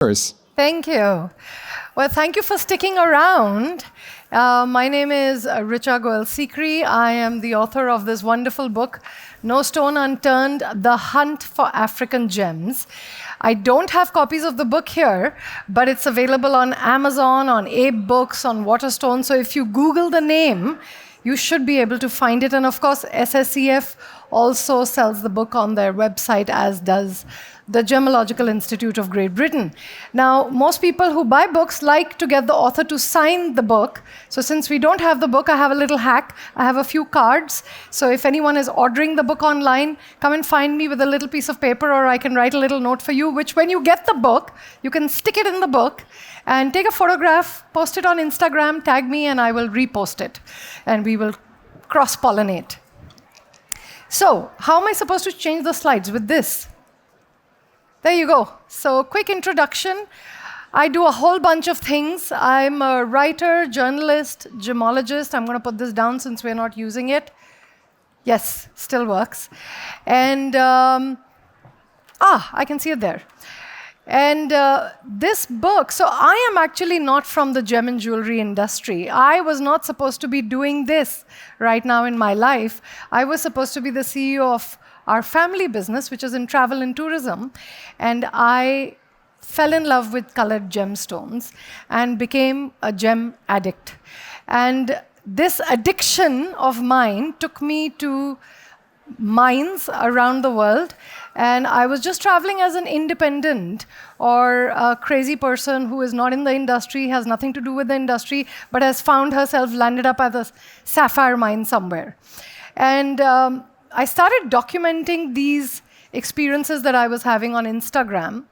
Thank you. Well, thank you for sticking around. My name is Richa Goyal Sikri. I am the author of this wonderful book, No Stone Unturned, The Hunt for African Gems. I don't have copies of the book here, but it's available on Amazon, on Abe Books, on Waterstone. So if you Google the name, you should be able to find it. And of course, SSCF also sells the book on their website, as does the Gemological Institute of Great Britain. Now, most people who buy books like to get the author to sign the book. So since we don't have the book, I have a little hack. I have a few cards. So if anyone is ordering the book online, come and find me with a little piece of paper, or I can write a little note for you, which when you get the book, you can stick it in the book and take a photograph, post it on Instagram, tag me, and I will repost it. And we will cross-pollinate. So, how am I supposed to change the slides with this? There you go. So, quick introduction. I do a whole bunch of things. I'm a writer, journalist, gemologist. I'm going to put this down since we're not using it. Yes, still works. And, I can see it there. And this book, so I am actually not from the gem and jewelry industry. I was not supposed to be doing this right now in my life. I was supposed to be the CEO of our family business, which is in travel and tourism. And I fell in love with colored gemstones and became a gem addict. And this addiction of mine took me to mines around the world. And I was just traveling as an independent or a crazy person who is not in the industry, has nothing to do with the industry, but has found herself landed up at a sapphire mine somewhere. And I started documenting these experiences that I was having on Instagram.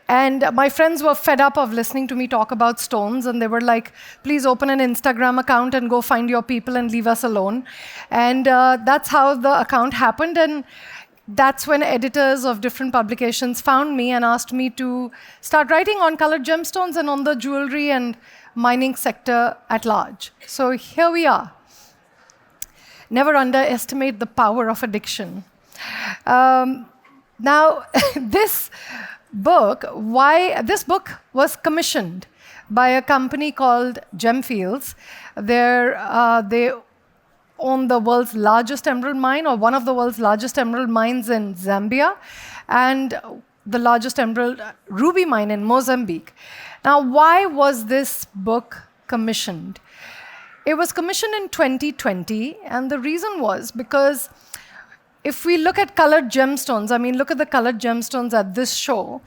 And my friends were fed up of listening to me talk about stones, and they were like, please open an Instagram account and go find your people and leave us alone. And that's how the account happened. And that's when editors of different publications found me and asked me to start writing on colored gemstones and on the jewelry and mining sector at large. So here we are. Never underestimate the power of addiction. Now, this book was commissioned by a company called Gemfields. They own the world's largest emerald mine, or one of the world's largest emerald mines in Zambia, and the largest emerald ruby mine in Mozambique. Now, why was this book commissioned? It was commissioned in 2020, and the reason was because if we look at colored gemstones, look at the colored gemstones at this show,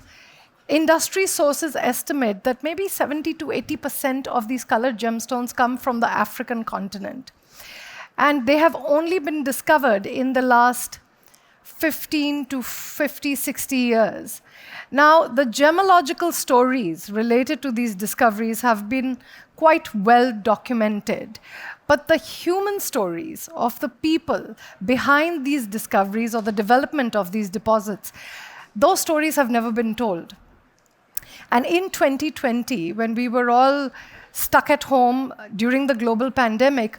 industry sources estimate that maybe 70 to 80% of these colored gemstones come from the African continent. And they have only been discovered in the last 15 to 50, 60 years. Now, the gemological stories related to these discoveries have been quite well documented. But the human stories of the people behind these discoveries or the development of these deposits, those stories have never been told. And in 2020, when we were all stuck at home during the global pandemic,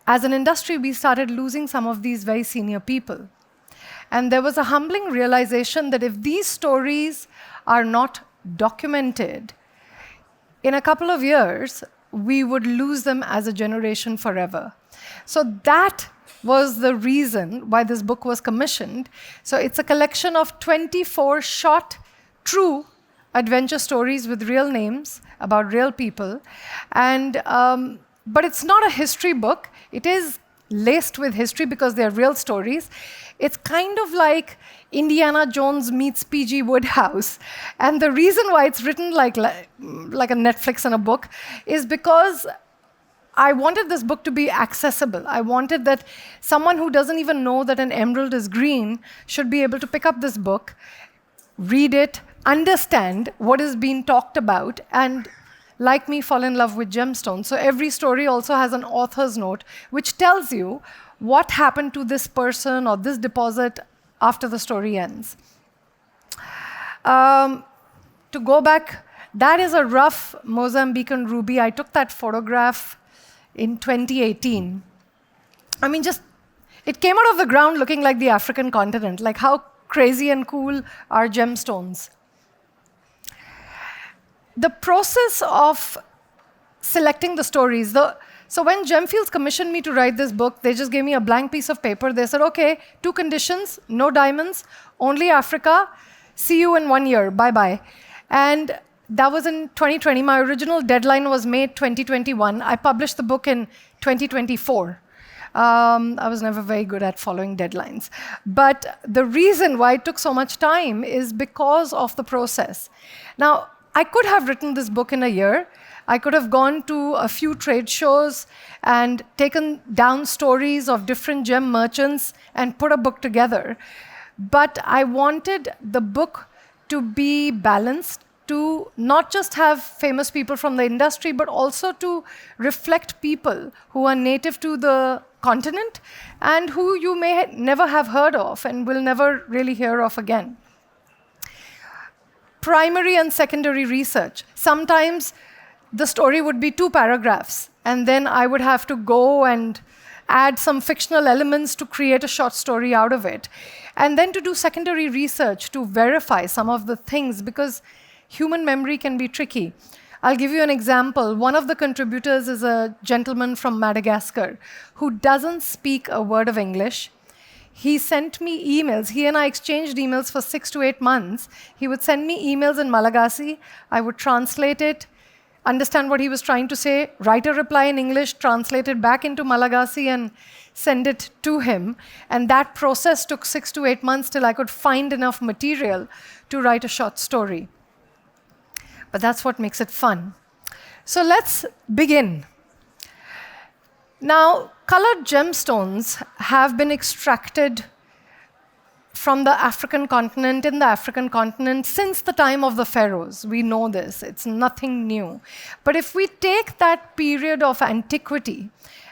as an industry, we started losing some of these very senior people. And there was a humbling realization that if these stories are not documented, in a couple of years, we would lose them as a generation forever. So that was the reason why this book was commissioned. So it's a collection of 24 short, true adventure stories with real names about real people. And but it's not a history book. It is laced with history because they're real stories. It's kind of like Indiana Jones meets P.G. Wodehouse. And the reason why it's written like a Netflix and a book is because I wanted this book to be accessible. I wanted that someone who doesn't even know that an emerald is green should be able to pick up this book, read it, understand what is being talked about, and like me, fall in love with gemstones. So every story also has an author's note, which tells you what happened to this person or this deposit after the story ends. To go back, that is a rough Mozambican ruby. I took that photograph in 2018. It came out of the ground looking like the African continent. Like, how crazy and cool are gemstones? the process of selecting the stories, so when Gemfields commissioned me to write this book, they just gave me a blank piece of paper. They said, okay, 2 conditions, no diamonds, only Africa, see you in 1 year, bye-bye. And that was in 2020. My original deadline was May 2021. I published the book in 2024. I was never very good at following deadlines. But the reason why it took so much time is because of the process. Now, I could have written this book in a year. I could have gone to a few trade shows and taken down stories of different gem merchants and put a book together. But I wanted the book to be balanced, to not just have famous people from the industry, but also to reflect people who are native to the continent and who you may never have heard of and will never really hear of again. Primary and secondary research. Sometimes the story would be 2 paragraphs, and then I would have to go and add some fictional elements to create a short story out of it. And then to do secondary research to verify some of the things, because human memory can be tricky. I'll give you an example. One of the contributors is a gentleman from Madagascar who doesn't speak a word of English. He sent me emails. He and I exchanged emails for 6 to 8 months. He would send me emails in Malagasy. I would translate it, understand what he was trying to say, write a reply in English, translate it back into Malagasy, and send it to him. And that process took 6 to 8 months till I could find enough material to write a short story. But that's what makes it fun. So let's begin. Now, colored gemstones have been extracted from the African continent, in the African continent, since the time of the pharaohs. We know this. It's nothing new. But if we take that period of antiquity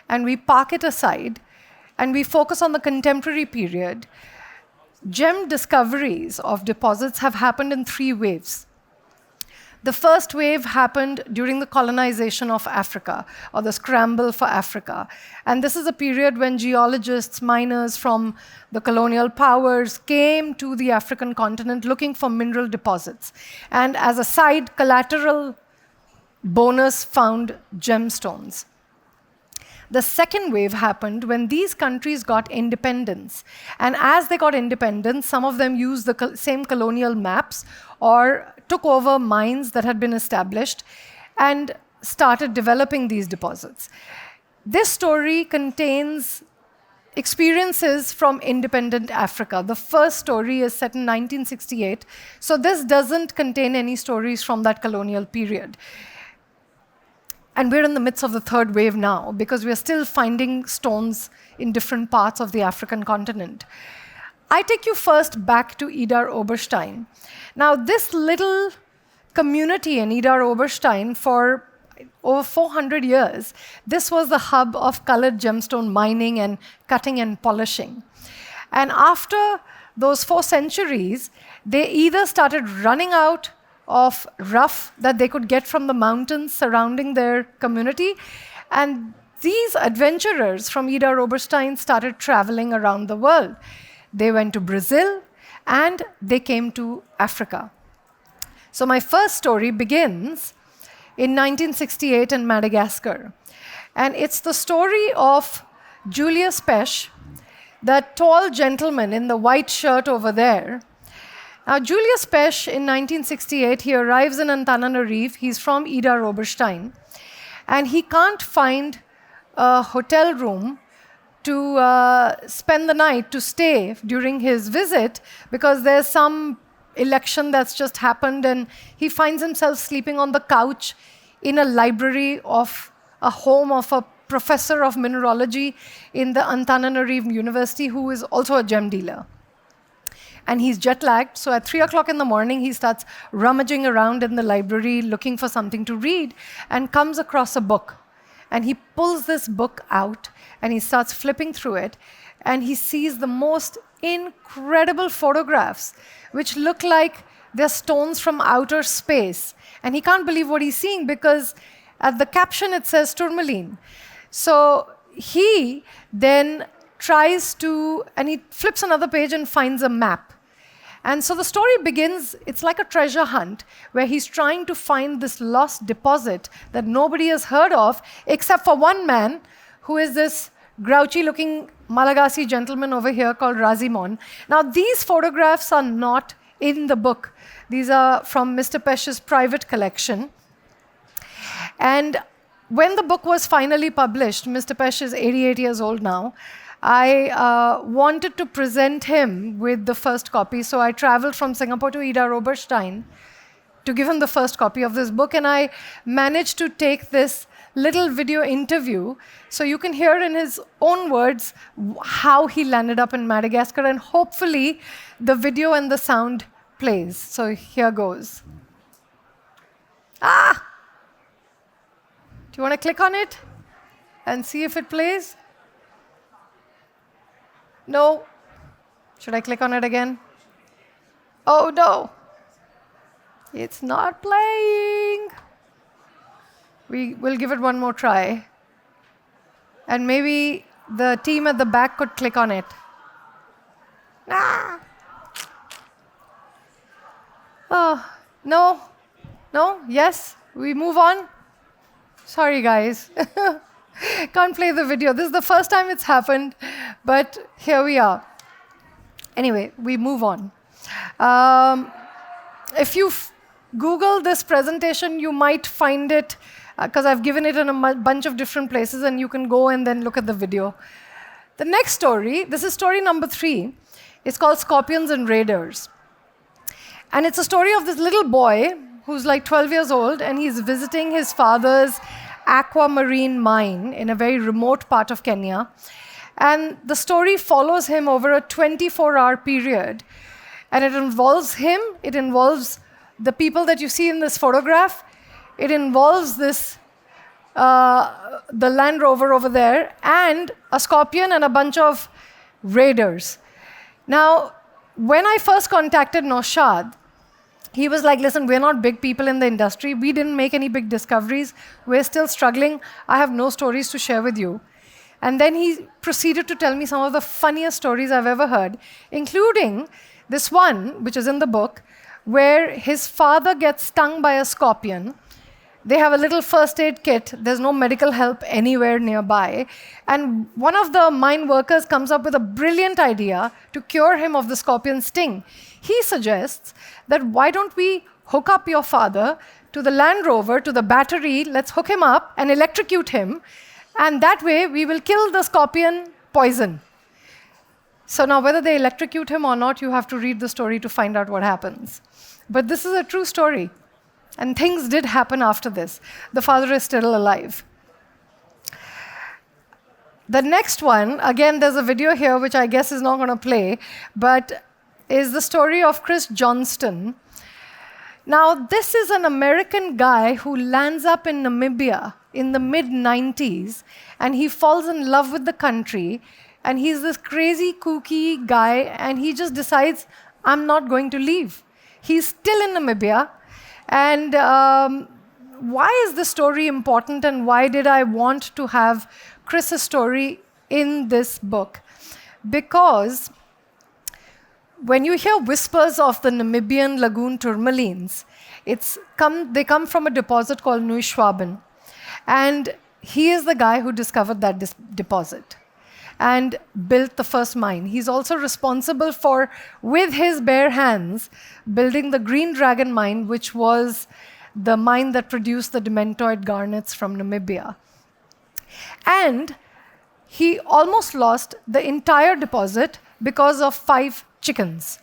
and we park it aside and we focus on the contemporary period, gem discoveries of deposits have happened in 3 waves. The first wave happened during the colonization of Africa, or the scramble for Africa. And this is a period when geologists, miners from the colonial powers came to the African continent looking for mineral deposits. And as a side collateral bonus, found gemstones. The second wave happened when these countries got independence. And as they got independence, some of them used the same colonial maps or took over mines that had been established and started developing these deposits. This story contains experiences from independent Africa. The first story is set in 1968, so this doesn't contain any stories from that colonial period. And we're in the midst of the third wave now, because we're still finding stones in different parts of the African continent. I take you first back to Idar Oberstein. Now, this little community in Idar Oberstein, for over 400 years, this was the hub of colored gemstone mining and cutting and polishing. And after those 4 centuries, they either started running out of rough that they could get from the mountains surrounding their community, and these adventurers from Idar Oberstein started traveling around the world. They went to Brazil, and they came to Africa. So my first story begins in 1968 in Madagascar. And it's the story of Julius Pesch, the tall gentleman in the white shirt over there. Now, Julius Pesch, in 1968, he arrives in Antananarivo. He's from Idar Oberstein. And he can't find a hotel room to spend the night, to stay during his visit, because there's some election that's just happened, and he finds himself sleeping on the couch in a library of a home of a professor of mineralogy in the Antananarivo University, who is also a gem dealer. And he's jet-lagged, so at 3 o'clock in the morning, he starts rummaging around in the library looking for something to read, and comes across a book. And he pulls this book out, and he starts flipping through it, and he sees the most incredible photographs, which look like they're stones from outer space. And he can't believe what he's seeing, because at the caption it says tourmaline. So he then tries to, and he flips another page and finds a map. And so the story begins, it's like a treasure hunt, where he's trying to find this lost deposit that nobody has heard of, except for one man, who is this grouchy-looking Malagasy gentleman over here called Razimon. Now, these photographs are not in the book. These are from Mr. Pesh's private collection. And when the book was finally published, Mr. Pesh is 88 years old now, I wanted to present him with the first copy, so I traveled from Singapore to Ida Roberstein to give him the first copy of this book, and I managed to take this little video interview so you can hear in his own words how he landed up in Madagascar, and hopefully the video and the sound plays. So here goes. Ah! Do you want to click on it and see if it plays? No. Should I click on it again? Oh no. It's not playing. We will give it one more try. And maybe the team at the back could click on it. Ah. Oh, no. No? Yes? We move on? Sorry, guys. Can't play the video. This is the first time it's happened, but here we are. Anyway, we move on. If you Google this presentation, you might find it, because I've given it in a bunch of different places, and you can go and then look at the video. The next story, this is story number 3. It's called Scorpions and Raiders. And it's a story of this little boy who's like 12 years old, and he's visiting his father's aquamarine mine in a very remote part of Kenya. And the story follows him over a 24-hour period. And it involves him, it involves the people that you see in this photograph, it involves this, the Land Rover over there, and a scorpion and a bunch of raiders. Now, when I first contacted Naushad, he was like, listen, we're not big people in the industry. We didn't make any big discoveries. We're still struggling. I have no stories to share with you. And then he proceeded to tell me some of the funniest stories I've ever heard, including this one, which is in the book, where his father gets stung by a scorpion. They have a little first aid kit. There's no medical help anywhere nearby. And one of the mine workers comes up with a brilliant idea to cure him of the scorpion sting. He suggests that why don't we hook up your father to the Land Rover, to the battery, let's hook him up and electrocute him, and that way we will kill the scorpion poison. So now whether they electrocute him or not, you have to read the story to find out what happens. But this is a true story. And things did happen after this. The father is still alive. The next one, again, there's a video here which I guess is not going to play, but is the story of Chris Johnston. Now, this is an American guy who lands up in Namibia in the mid-90s, and he falls in love with the country, and he's this crazy, kooky guy, and he just decides, I'm not going to leave. He's still in Namibia. And why is this story important, and why did I want to have Chris's story in this book? Because when you hear whispers of the Namibian lagoon tourmalines, they come from a deposit called Neuschwaben. And he is the guy who discovered that deposit and built the first mine. He's also responsible for, with his bare hands, building the Green Dragon mine, which was the mine that produced the dementoid garnets from Namibia. And he almost lost the entire deposit because of 5 chickens.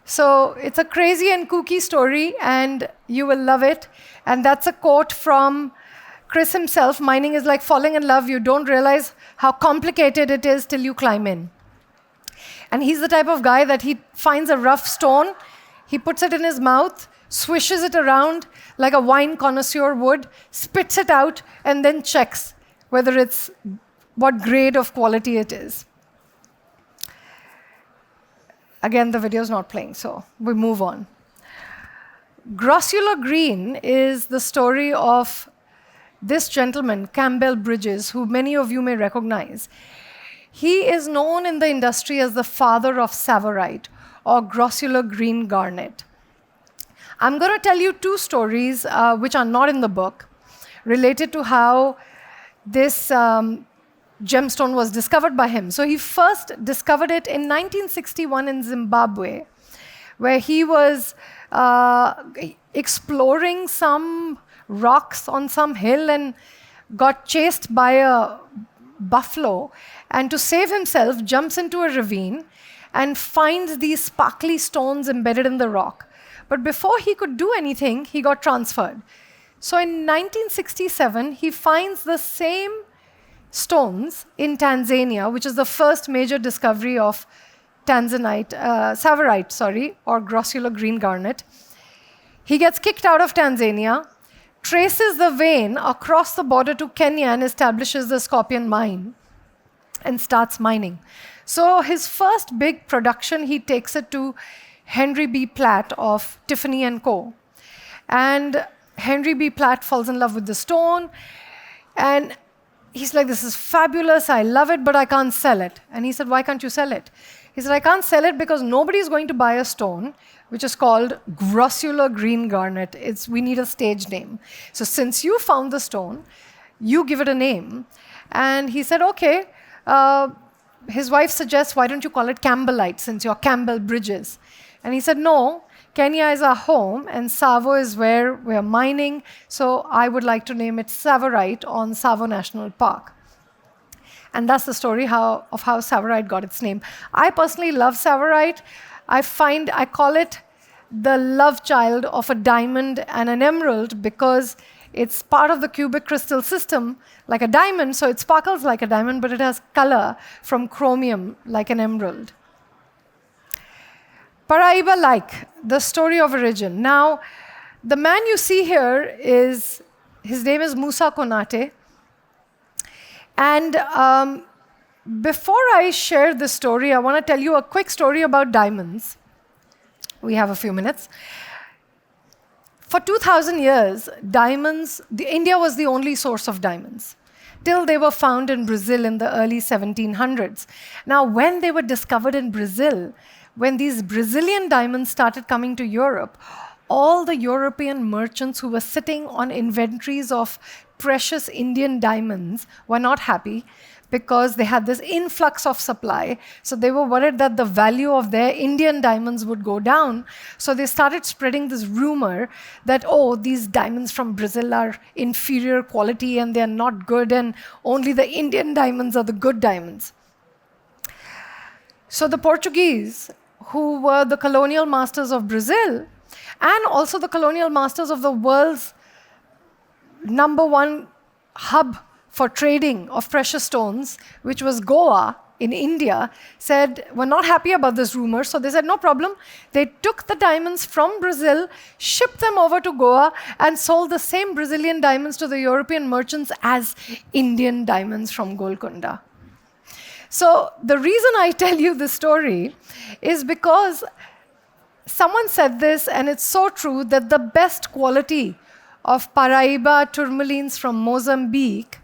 So it's a crazy and kooky story, and you will love it. And that's a quote from Chris himself. Mining is like falling in love. You don't realize how complicated it is till you climb in. And he's the type of guy that he finds a rough stone, he puts it in his mouth, swishes it around like a wine connoisseur would, spits it out, and then checks whether it's what grade of quality it is. Again, the video's not playing, so we move on. Grossular Green is the story of this gentleman, Campbell Bridges, who many of you may recognize. He is known in the industry as the father of Savorite, or grossular green garnet. I'm going to tell you two stories which are not in the book, related to how this gemstone was discovered by him. So he first discovered it in 1961 in Zimbabwe, where he was exploring some rocks on some hill and got chased by a buffalo, and to save himself jumps into a ravine and finds these sparkly stones embedded in the rock. But before he could do anything, he got transferred. So in 1967, he finds the same stones in Tanzania, which is the first major discovery of Tsavorite, or grossular green garnet. He gets kicked out of Tanzania, traces the vein across the border to Kenya and establishes the Scorpion mine and starts mining. So his first big production, he takes it to Henry B. Platt of Tiffany & Co. And Henry B. Platt falls in love with the stone, and he's like, this is fabulous, I love it, but I can't sell it. And he said, why can't you sell it? He said, I can't sell it because nobody's going to buy a stone which is called grossular green garnet. We need a stage name. So since you found the stone, you give it a name. And he said, okay. His wife suggests, why don't you call it Campbellite, since you're Campbell Bridges? And he said, no, Kenya is our home, and Tsavo is where we're mining, so I would like to name it Tsavorite on Tsavo National Park. And that's the story of how Tsavorite got its name. I personally love Tsavorite. I call it the love child of a diamond and an emerald because it's part of the cubic crystal system, like a diamond, so it sparkles like a diamond, but it has color from chromium, like an emerald. Paraiba-like, the story of origin. Now, the man you see here his name is Musa Konate. And before I share this story, I want to tell you a quick story about diamonds. We have a few minutes. For 2,000 years, India was the only source of diamonds, till they were found in Brazil in the early 1700s. Now, when they were discovered in Brazil, when these Brazilian diamonds started coming to Europe, all the European merchants who were sitting on inventories of precious Indian diamonds were not happy because they had this influx of supply. So they were worried that the value of their Indian diamonds would go down. So they started spreading this rumor that, oh, these diamonds from Brazil are inferior quality and they're not good, and only the Indian diamonds are the good diamonds. So the Portuguese, who were the colonial masters of Brazil, and also the colonial masters of the world's #1 hub for trading of precious stones, which was Goa in India, said, we're not happy about this rumor. So they said, no problem. They took the diamonds from Brazil, shipped them over to Goa, and sold the same Brazilian diamonds to the European merchants as Indian diamonds from Golconda. So the reason I tell you this story is because someone said this, and it's so true, that the best quality of Paraiba tourmalines from Mozambique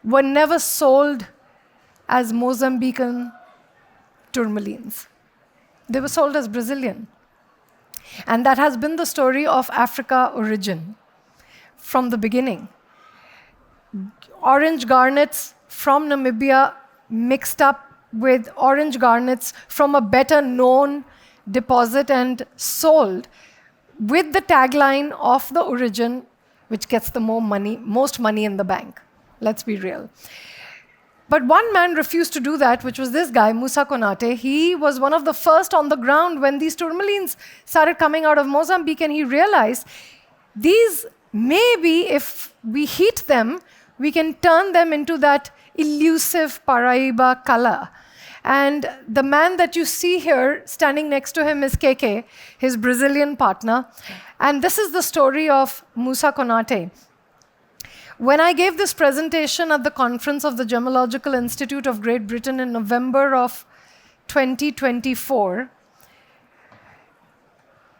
were never sold as Mozambican tourmalines. They were sold as Brazilian. And that has been the story of Africa origin from the beginning. Orange garnets from Namibia mixed up with orange garnets from a better known deposit and sold with the tagline of the origin, which gets the most money in the bank. Let's be real. But one man refused to do that, which was this guy, Musa Konate. He was one of the first on the ground when these tourmalines started coming out of Mozambique, and he realized these maybe, if we heat them, we can turn them into that elusive Paraiba color. And the man that you see here standing next to him is KK, his Brazilian partner. And this is the story of Musa Konate. When I gave this presentation at the conference of the Gemological Institute of Great Britain in November of 2024,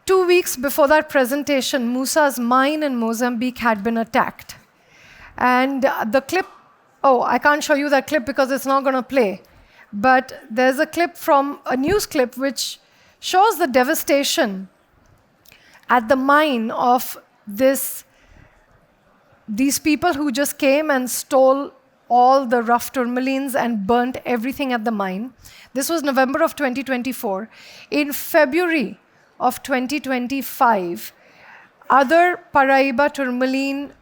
2 weeks before that presentation, Musa's mine in Mozambique had been attacked. And the clip, I can't show you that clip because it's not going to play. But there's a clip from a news clip which shows the devastation at the mine of these people who just came and stole all the rough tourmalines and burnt everything at the mine. This was November of 2024. In February of 2025, other Paraiba tourmaline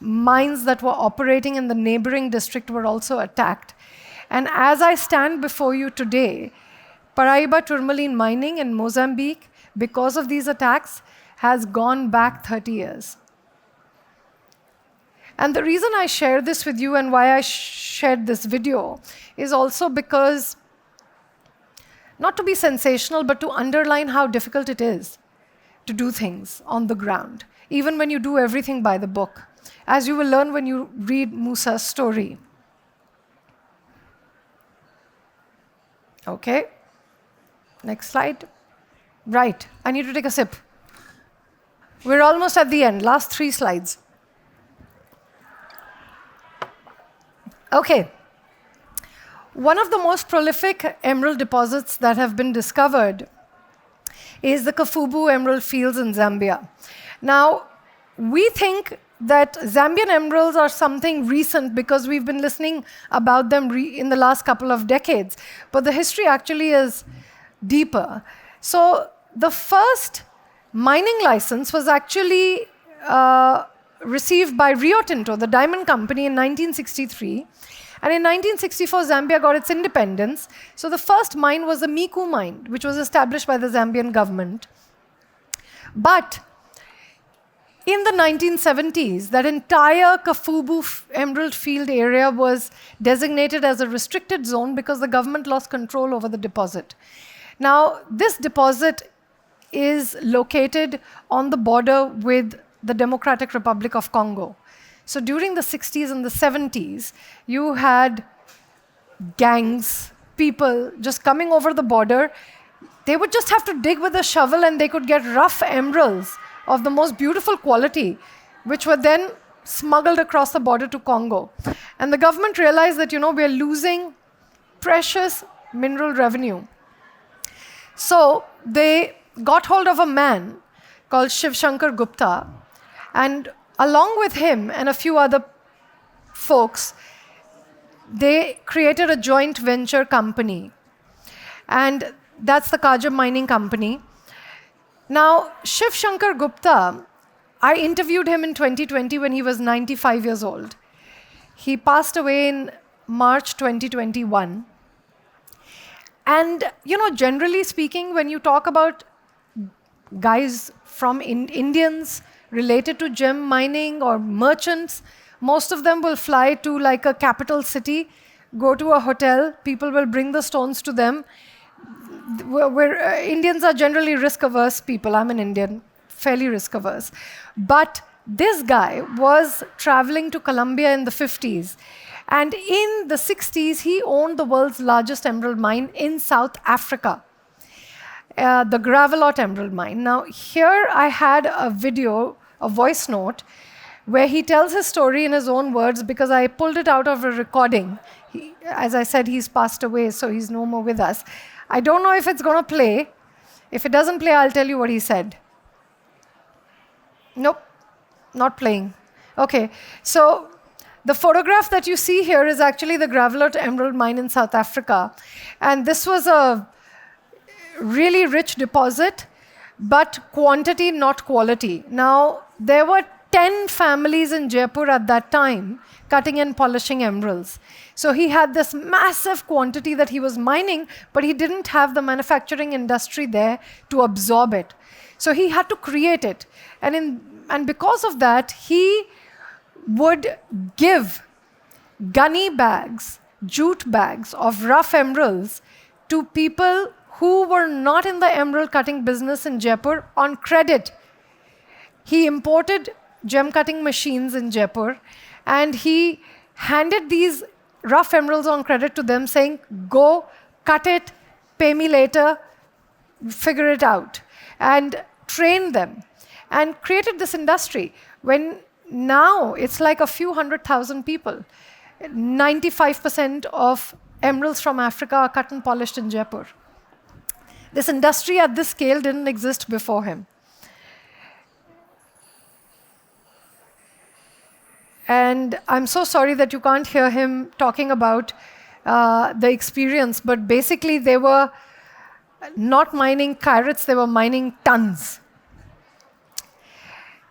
mines that were operating in the neighboring district were also attacked. And as I stand before you today, Paraiba tourmaline mining in Mozambique, because of these attacks, has gone back 30 years. And the reason I share this with you and why I shared this video is also because, not to be sensational, but to underline how difficult it is to do things on the ground, even when you do everything by the book, as you will learn when you read Musa's story. Okay, next slide. Right, I need to take a sip. We're almost at the end, last 3 slides. Okay. One of the most prolific emerald deposits that have been discovered is the Kafubu emerald fields in Zambia. Now, we think that Zambian emeralds are something recent because we've been listening about them in the last couple of decades, but the history actually is deeper. So the first mining license was actually received by Rio Tinto, the diamond company, in 1963. And in 1964, Zambia got its independence. So the first mine was the Miku mine, which was established by the Zambian government. But in the 1970s, that entire Kafubu emerald field area was designated as a restricted zone because the government lost control over the deposit. Now, this deposit is located on the border with the Democratic Republic of Congo. So during the 60s and the 70s, you had gangs, people just coming over the border. They would just have to dig with a shovel and they could get rough emeralds of the most beautiful quality, which were then smuggled across the border to Congo. And the government realized that, we're losing precious mineral revenue. So they got hold of a man called Shiv Shankar Gupta, and along with him and a few other folks, they created a joint venture company. And that's the Kaja Mining Company. Now, Shiv Shankar Gupta, I interviewed him in 2020 when he was 95 years old. He passed away in March 2021. And, generally speaking, when you talk about guys from Indians related to gem mining or merchants, most of them will fly to like a capital city, go to a hotel, people will bring the stones to them. Indians are generally risk-averse people. I'm an Indian, fairly risk-averse. But this guy was traveling to Colombia in the 50s. And in the 60s, he owned the world's largest emerald mine in South Africa, the Gravelot Emerald Mine. Now, here I had a video, a voice note, where he tells his story in his own words because I pulled it out of a recording. As I said, he's passed away, so he's no more with us. I don't know if it's going to play. If it doesn't play, I'll tell you what he said. Nope, not playing. Okay, so the photograph that you see here is actually the Gravelot Emerald Mine in South Africa. And this was a really rich deposit, but quantity, not quality. Now, there were 10 families in Jaipur at that time cutting and polishing emeralds. So he had this massive quantity that he was mining, but he didn't have the manufacturing industry there to absorb it. So he had to create it. And because of that, he would give gunny bags, jute bags of rough emeralds to people who were not in the emerald cutting business in Jaipur on credit. He imported gem cutting machines in Jaipur, and he handed these rough emeralds on credit to them, saying, go, cut it, pay me later, figure it out, and train them, and created this industry. When now it's like a few 100,000 people. 95% of emeralds from Africa are cut and polished in Jaipur. This industry at this scale didn't exist before him. And I'm so sorry that you can't hear him talking about the experience, but basically they were not mining carats, they were mining tons.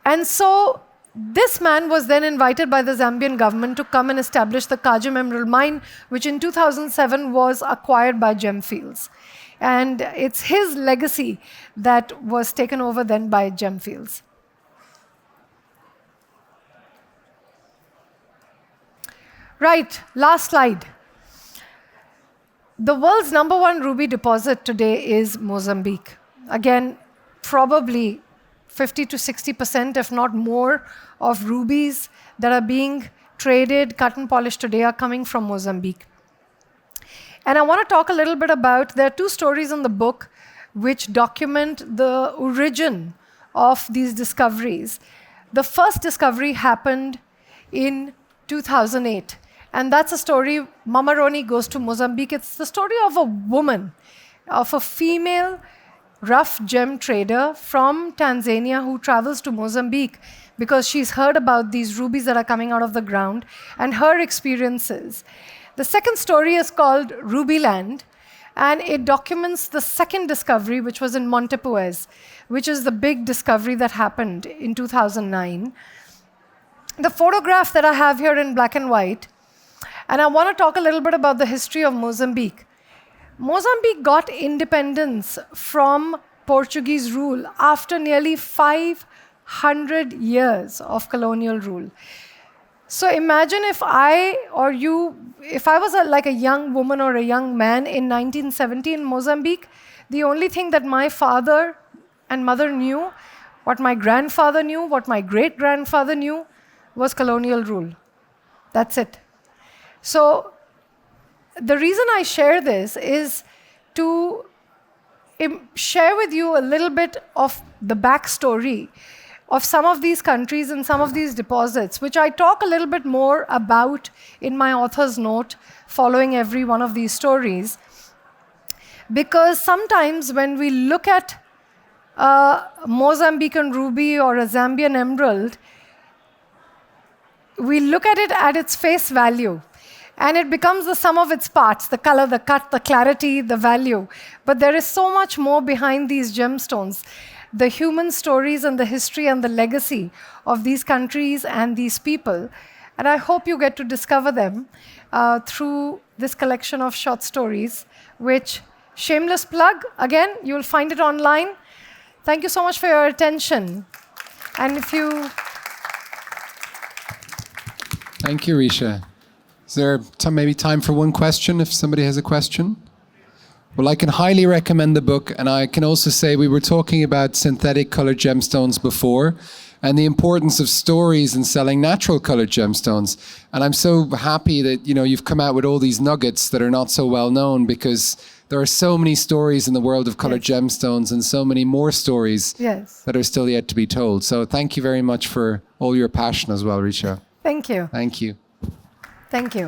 And so this man was then invited by the Zambian government to come and establish the Kagem Emerald Mine, which in 2007 was acquired by Gemfields. And it's his legacy that was taken over then by Gemfields. Right, last slide. The world's #1 ruby deposit today is Mozambique. Again, probably 50 to 60%, if not more, of rubies that are being traded, cut and polished today are coming from Mozambique. And I want to talk a little bit about, there are 2 stories in the book which document the origin of these discoveries. The first discovery happened in 2008. And that's a story, Mama Roni Goes to Mozambique. It's the story of a woman, of a female rough gem trader from Tanzania who travels to Mozambique because she's heard about these rubies that are coming out of the ground and her experiences. The second story is called Rubyland, and it documents the second discovery, which was in Montepuez, which is the big discovery that happened in 2009. The photograph that I have here in black and white, and I want to talk a little bit about the history of Mozambique. Mozambique got independence from Portuguese rule after nearly 500 years of colonial rule. So imagine if I was like a young woman or a young man in 1970 in Mozambique, the only thing that my father and mother knew, what my grandfather knew, what my great-grandfather knew, was colonial rule. That's it. So the reason I share this is to share with you a little bit of the backstory of some of these countries and some of these deposits, which I talk a little bit more about in my author's note following every one of these stories. Because sometimes when we look at a Mozambican ruby or a Zambian emerald, we look at it at its face value. And it becomes the sum of its parts, the color, the cut, the clarity, the value. But there is so much more behind these gemstones. The human stories and the history and the legacy of these countries and these people. And I hope you get to discover them through this collection of short stories, which, shameless plug, again, you'll find it online. Thank you so much for your attention. And if you... Thank you, Richa. Is there maybe time for one question, if somebody has a question? Well, I can highly recommend the book, and I can also say we were talking about synthetic colored gemstones before, and the importance of stories and selling natural colored gemstones. And I'm so happy that you've come out with all these nuggets that are not so well known, because there are so many stories in the world of colored gemstones and so many more stories that are still yet to be told. So thank you very much for all your passion as well, Richa. Thank you. Thank you. Thank you.